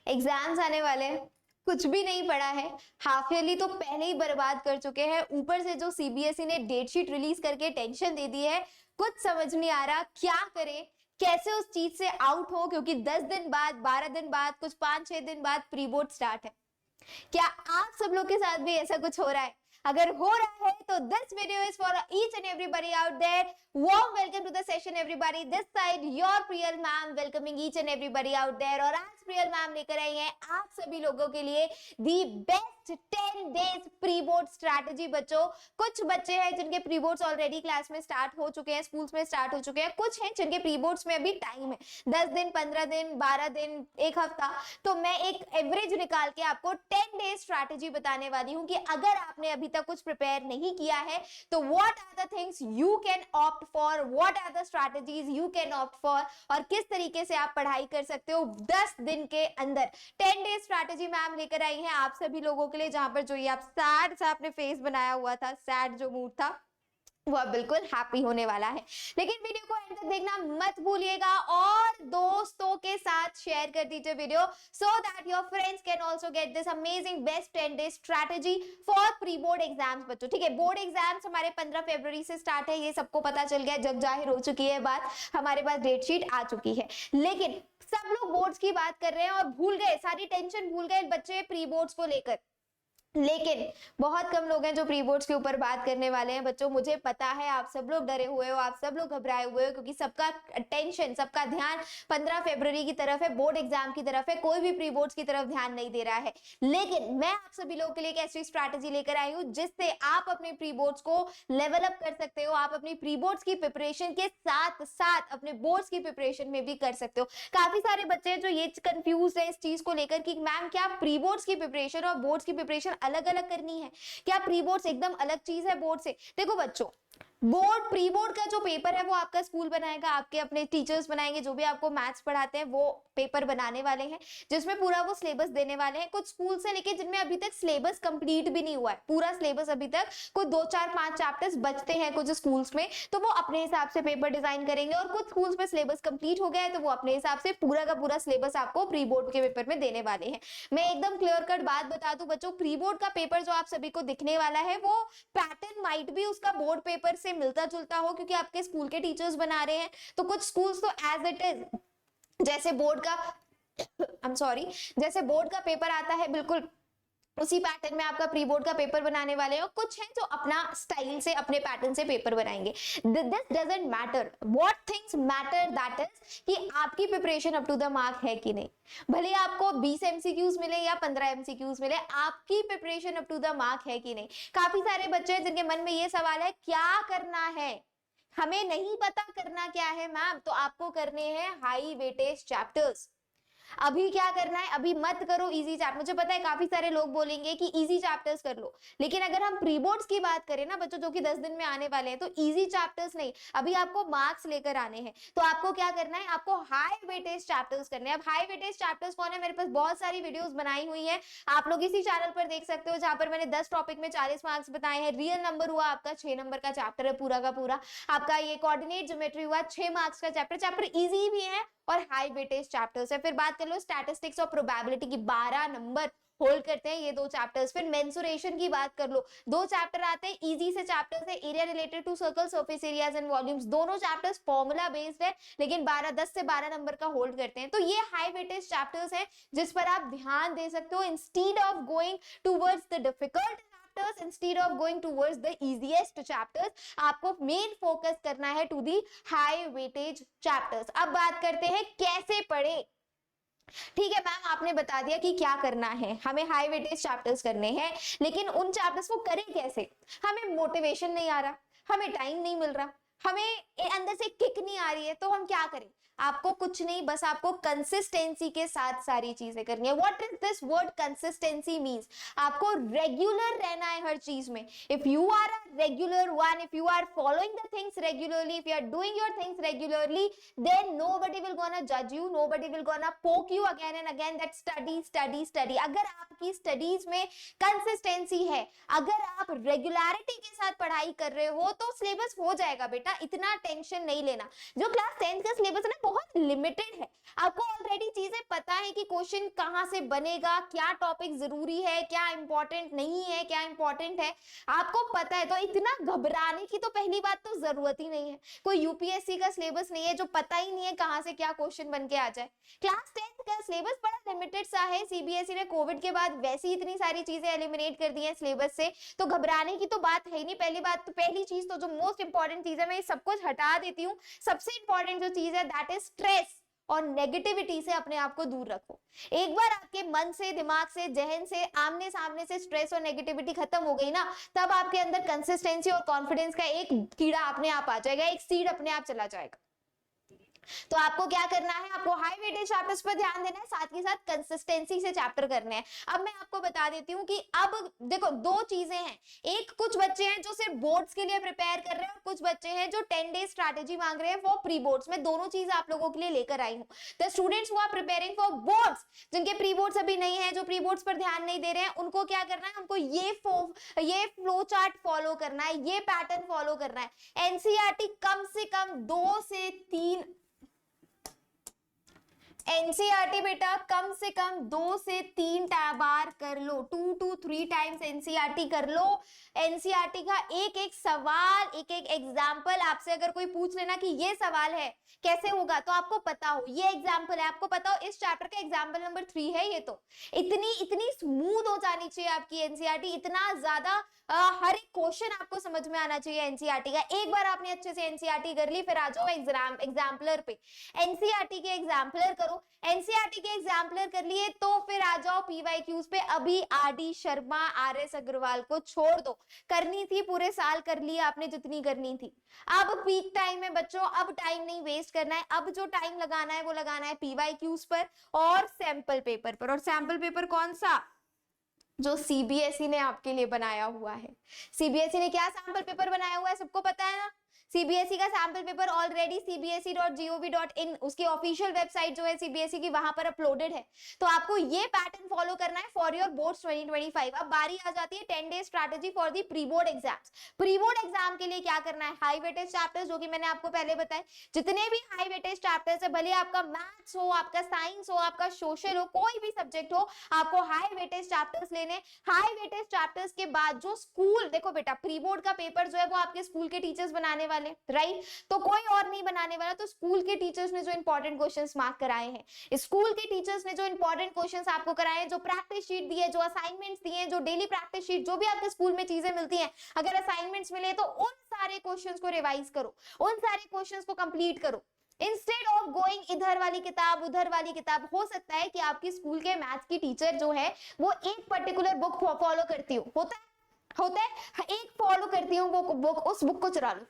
Exams आने वाले हैं, कुछ भी नहीं पढ़ा है, हाफ ईयरली तो पहले ही बर्बाद कर चुके हैं, ऊपर से जो सीबीएसई ने डेट शीट रिलीज करके टेंशन दे दी है, कुछ समझ नहीं आ रहा क्या करें, कैसे उस चीज से आउट हो, क्योंकि 10 दिन बाद, 12 दिन बाद, कुछ 5-6 दिन बाद प्री बोर्ड स्टार्ट है। क्या आप सब लोग के साथ भी ऐसा कुछ हो रहा है? अगर हो रहा है तो this video is for each and everybody out there. Warm welcome to the session everybody, this side your Priyal ma'am welcoming each and everybody out there. और आज प्रियल मैम लेकर आई हैं आप सभी लोगों के लिए the best 10 days pre board strategy. बच्चों, कुछ बच्चे हैं जिनके प्री बोर्ड्स ऑलरेडी क्लास में स्टार्ट हो चुके हैं, स्कूल्स में स्टार्ट हो चुके हैं, कुछ हैं जिनके प्री बोर्ड्स में अभी टाइम है, 10 दिन, 15 दिन, 12 दिन, एक हफ्ता। तो मैं एक एवरेज निकाल के आपको 10 डेज स्ट्रैटेजी बताने वाली हूं कि अगर आपने अभी तक कुछ प्रिपेयर नहीं किया है तो what are the things you can opt for, what are the strategies you can opt for, और किस तरीके से आप पढ़ाई कर सकते हो 10 दिन के अंदर। 10 डेज स्ट्रैटेजी मैम लेकर आई हैं आप सभी लोगों के लिए, जहां पर जो ये आप सैड सा आपने फेस बनाया हुआ था, सैड जो मूड था, वो बिल्कुल हैप्पी होने वाला है। लेकिन वीडियो को एंड तक देखना मत भूलिएगा और दोस्तों के साथ शेयर कर दीजिए video, so that your friends can also get this amazing best 10 day strategy for pre board exams. बच्चों ठीक है, बोर्ड एग्जाम्स हमारे 15 फरवरी से स्टार्ट है, ये सबको पता चल गया, जग जाहिर हो चुकी है बात, हमारे पास डेट शीट आ चुकी है। लेकिन सब लोग बोर्ड्स की बात कर रहे हैं और भूल गए, सारी टेंशन भूल गए बच्चे प्री बोर्ड्स को लेकर। लेकिन बहुत कम लोग हैं जो प्री बोर्ड्स के ऊपर बात करने वाले हैं। बच्चों मुझे पता है आप सब लोग डरे हुए हो, आप सब लोग घबराए हुए हो, क्योंकि सबका टेंशन, सबका ध्यान 15 फरवरी की तरफ है, बोर्ड एग्जाम की तरफ है, कोई भी प्री बोर्ड्स की तरफ ध्यान नहीं दे रहा है। लेकिन मैं आप सभी लोगों के लिए एक ऐसी स्ट्रैटेजी लेकर आई हूं जिससे आप अपने प्री बोर्ड्स को लेवल अप कर सकते हो, आप अपनी प्री बोर्ड्स की प्रिपरेशन के साथ साथ अपने बोर्ड्स की प्रिपरेशन में भी कर सकते हो। काफी सारे बच्चे हैं जो ये कंफ्यूज है इस चीज को लेकर कि मैम क्या प्री बोर्ड्स की प्रिपरेशन और बोर्ड्स की प्रिपरेशन अलग अलग करनी है, क्या प्री बोर्ड्स एकदम अलग चीज है बोर्ड से? देखो बच्चों, बोर्ड, प्री बोर्ड का जो पेपर है वो आपका स्कूल बनाएगा, आपके अपने टीचर्स बनाएंगे, जो भी आपको मैथ्स पढ़ाते हैं वो पेपर बनाने वाले हैं, जिसमें पूरा वो सिलेबस देने वाले हैं। कुछ स्कूल से लेके जिनमें अभी तक सिलेबस कंप्लीट भी नहीं हुआ है, पूरा सिलेबस अभी तक, कुछ 2-4-5 चैप्टर्स बचते हैं कुछ स्कूल्स में, तो वो अपने हिसाब से पेपर डिजाइन करेंगे। और कुछ स्कूल्स में सिलेबस कंप्लीट हो गया है तो वो अपने हिसाब से पूरा का पूरा सिलेबस आपको प्री बोर्ड के पेपर में देने वाले हैं। मैं एकदम क्लियर कट बात बता दूं बच्चों, प्री बोर्ड का पेपर जो आप सभी को दिखने वाला है वो पैटर्न माइट भी उसका बोर्ड पेपर से मिलता जुलता हो, क्योंकि आपके स्कूल के टीचर्स बना रहे हैं। तो कुछ स्कूल्स तो एज इट इज जैसे बोर्ड का जैसे बोर्ड का पेपर आता है बिल्कुल उसी पैटर्न में आपका प्री बोर्ड का पेपर बनाने वाले हैं, और कुछ हैं जो अपना स्टाइल से, अपने पैटर्न से पेपर बनाएंगे। This doesn't matter, what things matter that is कि आपकी preparation up to the mark है कि नहीं। भले आपको 20 एमसीक्यूज मिले या 15 एमसीक्यूज मिले, आपकी preparation up to the mark है कि नहीं। काफी सारे बच्चे हैं जिनके मन में ये सवाल है क्या करना है, हमें नहीं पता करना क्या है मैम। तो आपको करने हैं हाई वेटेज चैप्टर्स। अभी क्या करना है, अभी मत करो इजी चैप्टर। मुझे पता है काफी सारे लोग बोलेंगे कि इजी चैप्टर्स कर लो, लेकिन अगर हम प्री बोर्ड्स की बात करें ना बच्चों, जो कि 10 दिन में आने वाले हैं, तो इजी चैप्टर्स नहीं, अभी आपको मार्क्स लेकर आने हैं। तो आपको क्या करना है, आपको हाई वेटेज चैप्टर्स करने हैं। अब हाई वेटेज चैप्टर्स कौन है, मेरे पास बहुत सारी वीडियोस बनाई हुई है, आप लोग इसी चैनल पर देख सकते हो, जहां पर मैंने 10 टॉपिक में 40 मार्क्स बताए हैं। रियल नंबर हुआ आपका 6 नंबर का चैप्टर है पूरा का पूरा। आपका ये कोऑर्डिनेट ज्योमेट्री हुआ 6 मार्क्स का चैप्टर, चैप्टर इजी भी है और हाई वेटेज चैप्टर्स है। फिर बात कर लो स्टैटिस्टिक्स और प्रोबेबिलिटी की, 12 नंबर होल्ड करते हैं ये दो चैप्टर्स। फिर मेंसुरेशन की बात कर लो, 2 चैप्टर आते हैं, इजी से चैप्टर्स है, area related to circle, surface areas and volumes. दोनों चैप्टर्स फॉर्मूला बेस्ड है, लेकिन 10 से 12 नंबर का होल्ड करते हैं। तो ये हाई वेटेज चैप्टर्स हैं जिस पर आप ध्यान दे सकते हो, instead of going towards the difficult instead of going towards the easiest chapters, आपको मेन फोकस करना है to the high weightage chapters. अब बात करते हैं कैसे पढ़े। ठीक है मैम, आपने बता दिया कि क्या करना है, हमें हाई वेटेज चैप्टर्स करने हैं, लेकिन उन चैप्टर्स को करें कैसे। हमें मोटिवेशन नहीं आ रहा, हमें टाइम नहीं मिल रहा, हमें अंदर से किक नहीं आ रही है, तो हम क्या करें। आपको कुछ नहीं, बस आपको कंसिस्टेंसी के साथ सारी चीजें करनी है। What is this word consistency means, आपको रेगुलर रहना है हर चीज में। If you are a regular one, if you are following the things regularly, if you are doing your things regularly, then nobody will gonna जज you, nobody will gonna poke you again and again that study study study. अगर आपकी studies में consistency है, अगर आप regularity के साथ पढ़ाई कर रहे हो, तो सिलेबस हो जाएगा बेटा, इतना टेंशन नहीं लेना। जो क्लास 10th का सिलेबस है ना, बहुत लिमिटेड है। आपको ऑलरेडी चीजें पता है कि क्वेश्चन कहाँ से बनेगा, क्या टॉपिक जरूरी है, क्या इंपॉर्टेंट नहीं है, क्या इंपॉर्टेंट है, आपको पता है। तो इतना घबराने की तो पहली बात तो जरूरत ही नहीं है। कोई यूपीएससी का सिलेबस नहीं है जो पता ही नहीं है कहाँ से क्या क्वेश्चन बन के आ जाए। क्लास 10th का सिलेबस बड़ा लिमिटेड सा है। सीबीएसई ने कोविड के बाद वैसी इतनी सारी चीजें एलिमिनेट कर दी हैं सिलेबस से, तो घबराने की तो बात है ही नहीं। पहली बात तो, पहली चीज तो जो मोस्ट इंपॉर्टेंट चीज है, मैं सब कुछ हटा देती हूँ। सबसे इंपॉर्टेंट जो चीज है दैट इज स्ट्रेस और नेगेटिविटी से अपने आप को दूर रखो। एक बार आपके मन से, दिमाग से, जहन से, आमने सामने से स्ट्रेस और नेगेटिविटी खत्म हो गई ना, तब आपके अंदर कंसिस्टेंसी और कॉन्फिडेंस का एक कीड़ा अपने आप आ जाएगा, एक सीड अपने आप चला जाएगा। तो आपको क्या करना है, आपको हाई वेटेज चैप्टर्स पर ध्यान देना है, साथ ही साथ कंसिस्टेंसी से चैप्टर करने हैं। अब मैं आपको बता देती हूँ कि अब देखो दो चीजें हैं। एक, कुछ बच्चे हैं जो सिर्फ बोर्ड्स के लिए प्रिपेयर कर रहे हैं और कुछ बच्चे हैं जो 10 डेज स्ट्रैटेजी मांग रहे हैं वो प्री बोर्ड्स में। दोनों चीज आप लोगों के लिए लेकर आई हूँ। The students who are preparing for boards, जिनके प्री बोर्ड्स अभी नहीं है, जो प्री बोर्ड्स पर ध्यान नहीं दे रहे हैं, उनको क्या करना है, उनको ये फ्लो चार्ट फॉलो करना है, ये पैटर्न फॉलो करना है। एनसीईआरटी कम से कम 2 से 3 एनसीईआरटी बेटा कम से कम 2 से 3 बार कर लो, 2 to 3 टाइम्स एनसीईआरटी कर लो। एनसीईआरटी का एक एक सवाल, एक एक एग्जाम्पल, आपसे अगर कोई पूछ लेना कि ये सवाल है कैसे होगा, तो आपको पता हो ये एग्जाम्पल है, आपको पता हो इस चैप्टर का एग्जाम्पल नंबर 3 है ये। तो इतनी स्मूथ हो जानी चाहिए आपकी एनसीईआरटी, इतना ज्यादा हर एक क्वेश्चन आपको समझ में आना चाहिए एनसीईआरटी का। एक बार आपने अच्छे से एनसीईआरटी कर ली, फिर आ जाओ एग्जाम्पलर पे, एनसीईआरटी के एग्जाम्पलर करो। एनसीईआरटी के एग्जाम्पलर कर लिए तो फिर आ जाओ पीवाईक्यूज पे। अभी आरडी शर्मा, आरएस अग्रवाल को छोड़ दो, करनी थी पूरे साल कर ली आपने जितनी करनी थी। अब पीक टाइम है बच्चों, अब टाइम नहीं वेस्ट करना है, अब जो टाइम लगाना है वो लगाना है पीवाईक्यूज पर और सैंपल पेपर पर। और सैंपल पेपर कौन सा, जो सीबीएसई ने आपके लिए बनाया हुआ है। सीबीएसई ने क्या सैंपल पेपर बनाया हुआ है, सबको पता है ना। सीबीएसई का सैंपल पेपर ऑलरेडी cbse.gov.in उसकी ऑफिशियल वेबसाइट जो है सीबीएसई की, वहां पर अपलोडेड है। तो आपको ये पैटर्न फॉलो करना है फॉर योर बोर्ड्स 2025। अब बारी आ जाती है 10 day strategy for the pre board exams. Pre board exam के लिए क्या करना है, हाई वेटेज चैप्टर्स जो कि मैंने आपको पहले बताए, जितने भी हाई वेटेज चैप्टर्स है, भले आपका मैथ्स हो, आपका साइंस हो, आपका सोशल हो, कोई भी सब्जेक्ट हो, आपको हाई वेटेज चैप्टर्स लेने। हाई वेटेज चैप्टर्स के बाद जो स्कूल, देखो बेटा प्री बोर्ड का पेपर जो है वो आपके स्कूल के टीचर्स बनाने वाले, राइट, तो कोई और नहीं बनाने वाला। तो स्कूल के टीचर्स ने जो इंपॉर्टेंट क्वेश्चंस मार्क कराए हैं, स्कूल के टीचर्स ने जो इंपॉर्टेंट क्वेश्चंस आपको कराए हैं, जो प्रैक्टिस शीट दी है, जो असाइनमेंट्स दिए हैं, जो डेली प्रैक्टिस शीट, जो भी आपके स्कूल में चीजें मिलती हैं, अगर असाइनमेंट्स मिले तो उन सारे क्वेश्चंस को रिवाइज करो, उन सारे क्वेश्चंस को कंप्लीट करो। इंस्टेड ऑफ गोइंग इधर वाली किताब उधर वाली किताब। हो सकता है कि आपकी स्कूल के मैथ्स की टीचर जो है वो एक पर्टिकुलर बुक फॉलो करती हो, होता है एक फॉलो करती हो वो बुक, उस बुक को चुरा लो,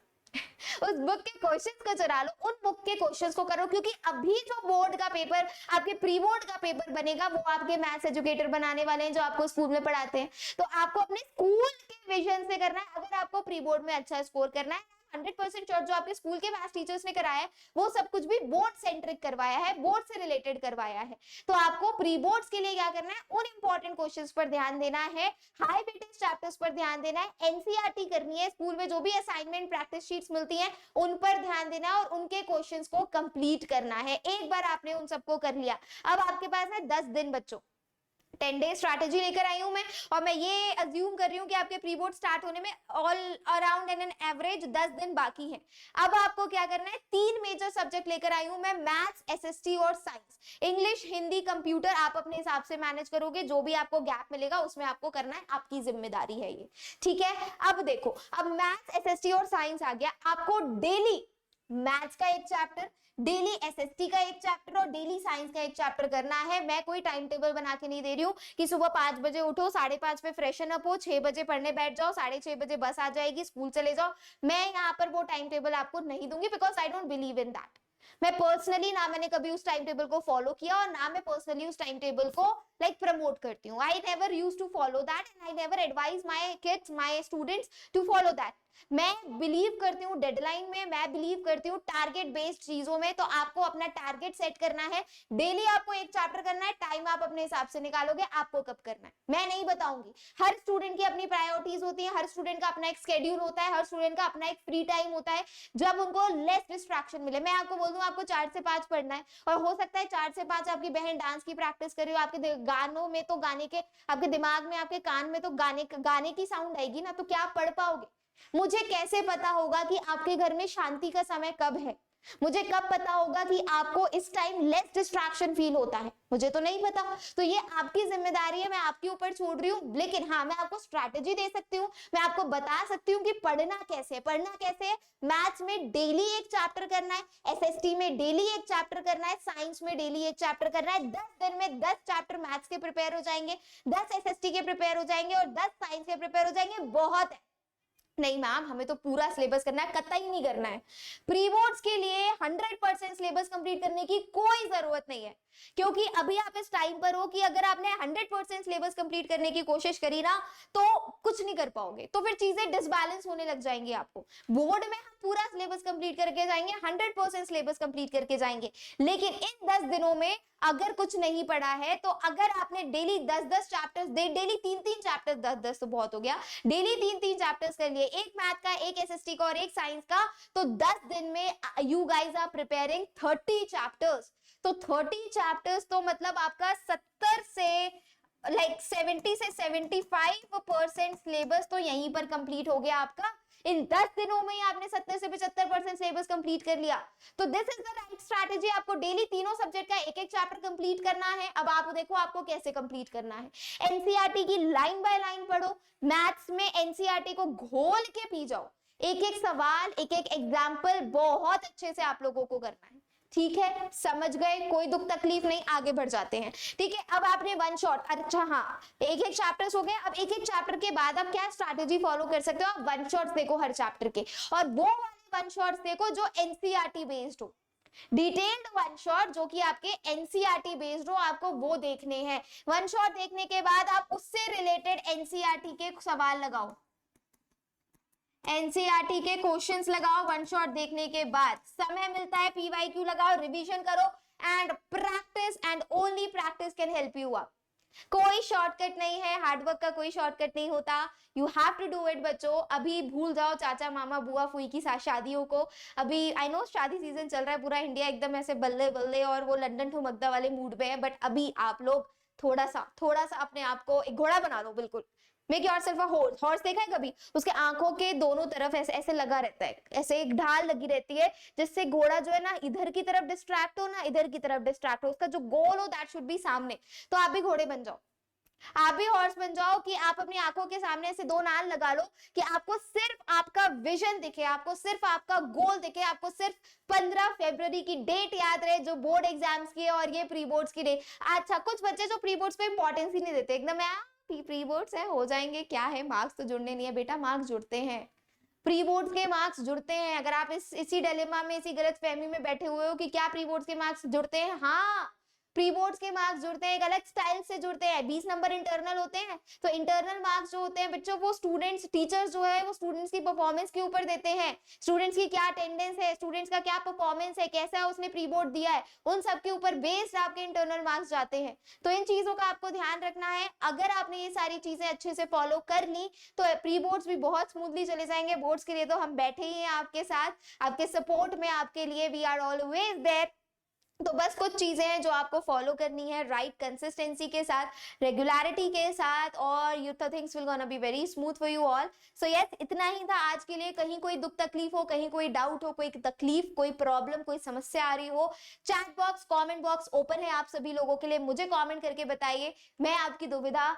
उस बुक के क्वेश्चंस को चुरा लो, उन बुक के क्वेश्चंस को करो, क्योंकि अभी जो बोर्ड का पेपर, आपके प्री बोर्ड का पेपर बनेगा, वो आपके मैथ्स एजुकेटर बनाने वाले हैं जो आपको स्कूल में पढ़ाते हैं। तो आपको अपने स्कूल के विजन से करना है। अगर आपको प्री बोर्ड में अच्छा स्कोर करना है, 100% श्योर जो आपके स्कूल के मैथ्स टीचर्स ने कराया है वो सब कुछ भी बोर्ड सेंट्रिक करवाया है, बोर्ड से रिलेटेड करवाया है। तो आपको प्री बोर्ड्स के लिए क्या करना है, उन इंपॉर्टेंट क्वेश्चंस पर ध्यान देना है, हाई वेटेज चैप्टर्स पर ध्यान देना है, एनसीईआरटी करनी है, स्कूल में जो भी असाइनमेंट प्रैक्टिस शीट्स मिलती हैं उन पर ध्यान देना है और उनके क्वेश्चंस को कंप्लीट करना है। एक बार आपने उन सबको कर लिया, अब आपके पास है 10 दिन बच्चों। 10 डे स्ट्रैटेजी लेकर आई हूं मैं, और मैं ये अज्यूम कर रही हूं कि आपके प्री बोर्ड स्टार्ट होने में ऑल अराउंड एन एवरेज 10 दिन बाकी है। अब आपको क्या करना है, 3 मेजर सब्जेक्ट लेकर आई हूं मैं, मैथ्स, एसएसटी और साइंस। इंग्लिश, हिंदी, कंप्यूटर आप अपने हिसाब से मैनेज करोगे, जो भी आपको गैप मिलेगा उसमें आपको करना है, आपकी जिम्मेदारी है ये, ठीक है। अब देखो, अब मैथ्स, एसएसटी और साइंस आ गया, आपको डेली मैथ्स का एक चैप्टर, डेली एसएसटी का एक चैप्टर और डेली साइंस का एक चैप्टर करना है। मैं कोई टाइम टेबल बना के नहीं दे रही हूँ कि सुबह 5 बजे उठो, 5:30 पे फ्रेशन अप हो, 6 बजे पढ़ने बैठ जाओ, 6:30 बजे बस आ जाएगी, स्कूल चले जाओ। मैं यहाँ पर वो टाइम टेबल आपको नहीं दूंगी, because I don't believe in that. मैं पर्सनली ना मैंने कभी उस टाइम टेबल को फॉलो किया और ना मैं पर्सनली उस टाइम टेबल को प्रमोट करती हूँ। I never used to follow that and I never advise my kids, my students to follow that. मैं बिलीव करती हूँ डेडलाइन में, मैं बिलीव करती हूँ टारगेट बेस्ड चीजों में। तो आपको अपना टारगेट सेट करना है, डेली आपको एक चैप्टर करना है, टाइम आप अपने हिसाब से निकालोगे आपको कब करना है मैं नहीं बताऊंगी। हर स्टूडेंट की अपनी प्रायोरिटीज होती है, हर स्टूडेंट का अपना एक स्केड्यूल होता है, हर स्टूडेंट का अपना एक फ्री टाइम होता है जब उनको लेस डिस्ट्रैक्शन मिले। मैं आपको बोल दूं आपको 4 से 5 पढ़ना है, और हो सकता है 4 से 5 आपकी बहन डांस की प्रैक्टिस कर रही हो, आपके गानों में तो गाने के, आपके दिमाग में, आपके कान में तो गाने की साउंड आएगी ना, तो क्या आप पढ़ पाओगे? मुझे कैसे पता होगा कि आपके घर में शांति का समय कब है? मुझे कब पता होगा कि आपको इस टाइम लेस डिस्ट्रैक्शन फील होता है? मुझे तो नहीं पता। तो ये आपकी जिम्मेदारी है, मैं आपके ऊपर छोड़ रही हूँ। लेकिन हाँ, मैं आपको स्ट्रैटेजी दे सकती हूँ, मैं आपको बता सकती हूँ कि पढ़ना कैसे है। मैथ्स में डेली एक चैप्टर करना है, एसएसटी में डेली एक चैप्टर करना है, साइंस में डेली एक चैप्टर करना है। 10 दिन में 10 चैप्टर मैथ्स के प्रिपेयर हो जाएंगे, 10 एसएसटी के प्रिपेयर हो जाएंगे और 10 साइंस के प्रिपेयर हो जाएंगे। बहुत है। नहीं मैम, हमें तो पूरा सिलेबस करना है, कतई नहीं करना है। प्री बोर्ड्स के लिए 100% सिलेबस कंप्लीट करने की कोई जरूरत नहीं है, क्योंकि अभी आप इस टाइम पर हो कि अगर आपने 100% सिलेबस कंप्लीट करने की कोशिश करी ना तो कुछ नहीं कर पाओगे, तो फिर चीजें डिसबैलेंस होने लग जाएंगी आपको। बोर्ड में हम पूरा सिलेबस कंप्लीट करके जाएंगे, 100% सिलेबस कंप्लीट करके जाएंगे, लेकिन इन 10 दिनों में अगर कुछ नहीं पढ़ा है तो अगर आपने डेली 10-10 चैप्टर्स, डेली 3-3 चैप्टर्स, 10-10 तो बहुत हो गया, डेली 3-3 चैप्टर्स कर लिए, एक मैथ का, एक एसएसटी का और एक साइंस का, तो 10 दिन में you guys are preparing 30 chapters. तो 30 चैप्टर्स तो मतलब आपका 70 से 70 से 75% सिलेबस तो यहीं पर कंप्लीट हो गया आपका। इन 10 दिनों में ही आपने 70 से 75% सिलेबस कंप्लीट कर लिया। तो this is the right strategy. आपको डेली तीनों सब्जेक्ट का एक एक चैप्टर कंप्लीट करना है। अब आप देखो आपको कैसे कंप्लीट करना है। एनसीईआरटी की लाइन बाय लाइन पढ़ो, मैथ्स में एनसीईआरटी को घोल के पी जाओ, एक एक सवाल, एक एक एग्जाम्पल बहुत अच्छे से आप लोगों को करना है। ठीक है, समझ गए? कोई दुख तकलीफ नहीं, आगे बढ़ जाते हैं। ठीक है, अब आपने वन शॉट, अच्छा हाँ, एक एक चैप्टर्स हो गए। अब एक एक चैप्टर के बाद आप क्या स्ट्रैटेजी फॉलो कर सकते हो? आप वन शॉट्स देखो हर चैप्टर के, और वो वाले वन शॉट्स देखो जो एनसीईआरटी बेस्ड हो, डिटेल्ड वन शॉट जो कि आपके एनसीईआरटी बेस्ड हो, आपको वो देखने हैं। वन शॉट देखने के बाद आप उससे रिलेटेड एनसीईआरटी के सवाल लगाओ, एनसीईआरटी के क्वेश्चंस लगाओ। वन शॉट देखने के बाद समय मिलता है, पीवाईक्यू लगाओ, रिवीजन करो, and practice, and only practice can help you up. कोई शॉर्टकट नहीं है, हार्डवर्क का कोई शॉर्टकट नहीं होता, you have to do it बच्चों। अभी भूल जाओ चाचा मामा बुआ फुई की शादियों को। अभी आई नो शादी सीजन चल रहा है, पूरा इंडिया एकदम ऐसे बल्ले बल्ले और वो लंदन ठुमकदा वाले मूड पे है, बट अभी आप लोग थोड़ा सा अपने आप को एक घोड़ा बना लो। बिल्कुल make yourself a horse. Horse देखा है कभी? उसके आंखों के दोनों तरफ ऐसे ऐसे लगा रहता है, ऐसे एक ढाल लगी रहती है, जिससे घोड़ा जो है ना इधर की तरफ डिस्ट्रैक्ट हो ना इधर की तरफ डिस्ट्रैक्ट हो, उसका जो गोल हो दैट शुड बी सामने। तो आप भी घोड़े बन जाओ, आप भी हॉर्स बन जाओ, कि आप अपनी आंखों के सामने ऐसे दो नाल लगा लो कि आपको सिर्फ आपका विजन दिखे, आपको सिर्फ आपका गोल दिखे, आपको सिर्फ 15 फरवरी की डेट याद रहे जो बोर्ड एग्जाम्स की है और ये प्री बोर्ड्स की डेट। अच्छा, कुछ बच्चे जो प्री बोर्ड्स को इंपॉर्टेंस ही नहीं देते, एकदम प्री बोर्ड्स है, हो जाएंगे, क्या है, मार्क्स तो जुड़ने नहीं है बेटा, मार्क्स जुड़ते हैं, प्री बोर्ड्स के मार्क्स जुड़ते हैं। अगर आप इसी डिलेमा में, इसी गलतफहमी में बैठे हुए हो कि क्या प्री बोर्ड्स के मार्क्स जुड़ते हैं, हाँ प्री बोर्ड्स के मार्क्स जुड़ते हैं, एक अलग स्टाइल से जुड़ते हैं। 20 नंबर इंटरनल होते हैं, तो इंटरनल मार्क्स जो होते हैं बच्चों, वो स्टूडेंट्स, टीचर्स जो है वो स्टूडेंट्स की परफॉर्मेंस के ऊपर देते हैं। स्टूडेंट्स की क्या अटेंडेंस है, स्टूडेंट्स का क्या परफॉर्मेंस है, कैसा उसने प्री बोर्ड दिया है, उन सब के ऊपर बेस्ड आपके इंटरनल मार्क्स जाते हैं। तो इन चीजों का आपको ध्यान रखना है। अगर आपने ये सारी चीजें अच्छे से फॉलो कर ली तो प्री बोर्ड्स भी बहुत स्मूथली चले जाएंगे। बोर्ड्स के लिए तो हम बैठे ही हैं आपके साथ, आपके सपोर्ट में, आपके लिए वी आर ऑलवेज देयर। तो बस कुछ चीजें हैं जो आपको फॉलो करनी है, राइट कंसिस्टेंसी के साथ, रेगुलरिटी के साथ, और you things will gonna be very smooth for you all. So yes, इतना ही था आज के लिए। कहीं कोई दुख तकलीफ हो, कहीं कोई डाउट हो, कोई तकलीफ, कोई प्रॉब्लम, कोई समस्या आ रही हो, chat box, comment box open है आप सभी लोगों के लिए, मुझे कमेंट करके बताइए, मैं आपकी दुविधा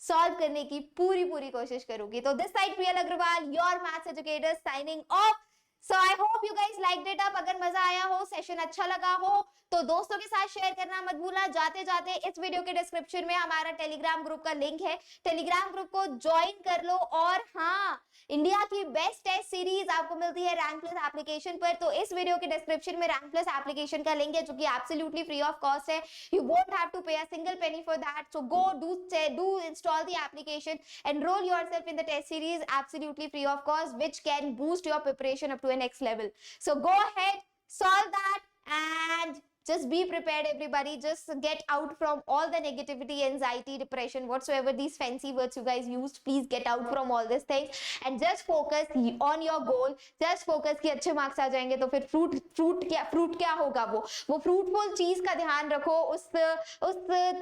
सॉल्व करने की पूरी कोशिश करूंगी। तो this side Priyal Agrawal, your maths educator, signing off. So I hope you guys liked it up. अगर मजा आया हो, सेशन अच्छा लगा हो, तो दोस्तों के साथ शेयर करना मत भूलना। जाते जाते इस वीडियो के डिस्क्रिप्शन में हमारा टेलीग्राम ग्रुप का लिंक है, टेलीग्राम ग्रुप को ज्वाइन कर लो। और हाँ, इंडिया की बेस्ट टेस्ट सीरीज आपको मिलती है रैंक प्लस एप्लीकेशन पर, तो इस वीडियो के डिस्क्रिप्शन में रैंक प्लस एप्लीकेशन का लिंक है जो कि एब्सोल्युटली फ्री ऑफ कॉस्ट है। यू वोंट हैव टू पे a single penny for that, so go do install the application, enroll yourself in the test series absolutely free of cost, which can boost your preparation up to a next level. So go ahead, solve that, and just be prepared, everybody. Just get out from all the negativity, anxiety, depression, whatsoever these fancy words you guys used. Please get out from all these things and just focus on your goal. Just focus कि अच्छे marks आ जाएंगे तो फिर fruit क्या होगा, वो fruitful चीज का ध्यान रखो। उस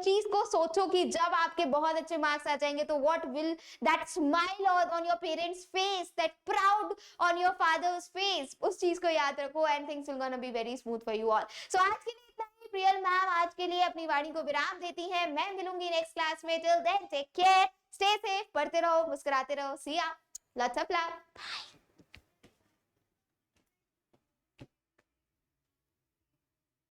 चीज को सोचो कि जब आपके बहुत अच्छे मार्क्स आ जाएंगे तो what will that smile on your parents face, that proud on your father's face, उस चीज को याद रखो and things will gonna be very smooth for you all. So आज के लिए इतना ही। प्रियल मैम आज के लिए अपनी वाणी को विराम देती हैं। मैं मिलूंगी नेक्स्ट क्लास में। Till then take care, stay safe, पढ़ते रहो, मुस्कुराते रहो। सी या, लॉट्स ऑफ लव, बाय।